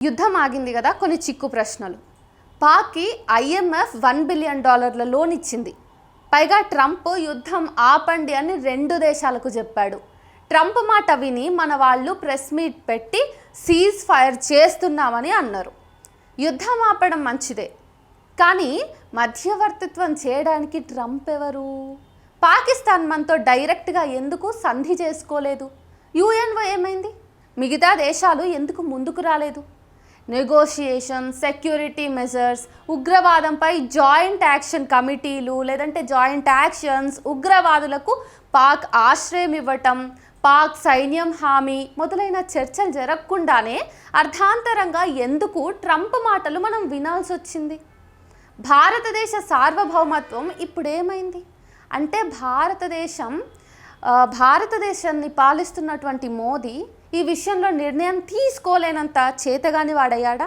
యుద్ధం ఆగింది కదా, కొన్ని చిక్కు ప్రశ్నలు. పాక్కి IMF $1 బిలియన్ లోన్ ఇచ్చింది. పైగా ట్రంప్ యుద్ధం ఆపండి అని 2 దేశాలకు చెప్పాడు. ట్రంప్ మాట విని మన వాళ్ళు ప్రెస్ మీట్ పెట్టి సీజ్ ఫైర్ చేస్తున్నామని అన్నారు. యుద్ధం ఆపడం మంచిదే, కానీ మధ్యవర్తిత్వం చేయడానికి ట్రంప్ ఎవరు? పాకిస్తాన్ మనతో డైరెక్ట్గా ఎందుకు సంధి చేసుకోలేదు? UNO ఏమైంది? మిగతా దేశాలు ఎందుకు ముందుకు రాలేదు? నెగోషియేషన్, సెక్యూరిటీ మెజర్స్, ఉగ్రవాదంపై జాయింట్ యాక్షన్ కమిటీలు, లేదంటే జాయింట్ యాక్షన్స్, ఉగ్రవాదులకు పాక్ ఆశ్రయం ఇవ్వటం, పాక్ సైన్యం హామీ మొదలైన చర్చలు జరగకుండానే అర్థాంతరంగా ఎందుకు ట్రంప్ మాటలు మనం వినాల్సి వచ్చింది? భారతదేశ సార్వభౌమత్వం ఇప్పుడేమైంది అంటే భారతదేశాన్ని పాలిస్తున్నటువంటి మోదీ ఈ విషయంలో నిర్ణయం తీసుకోలేనంత చేతగాని వాడయ్యాడా?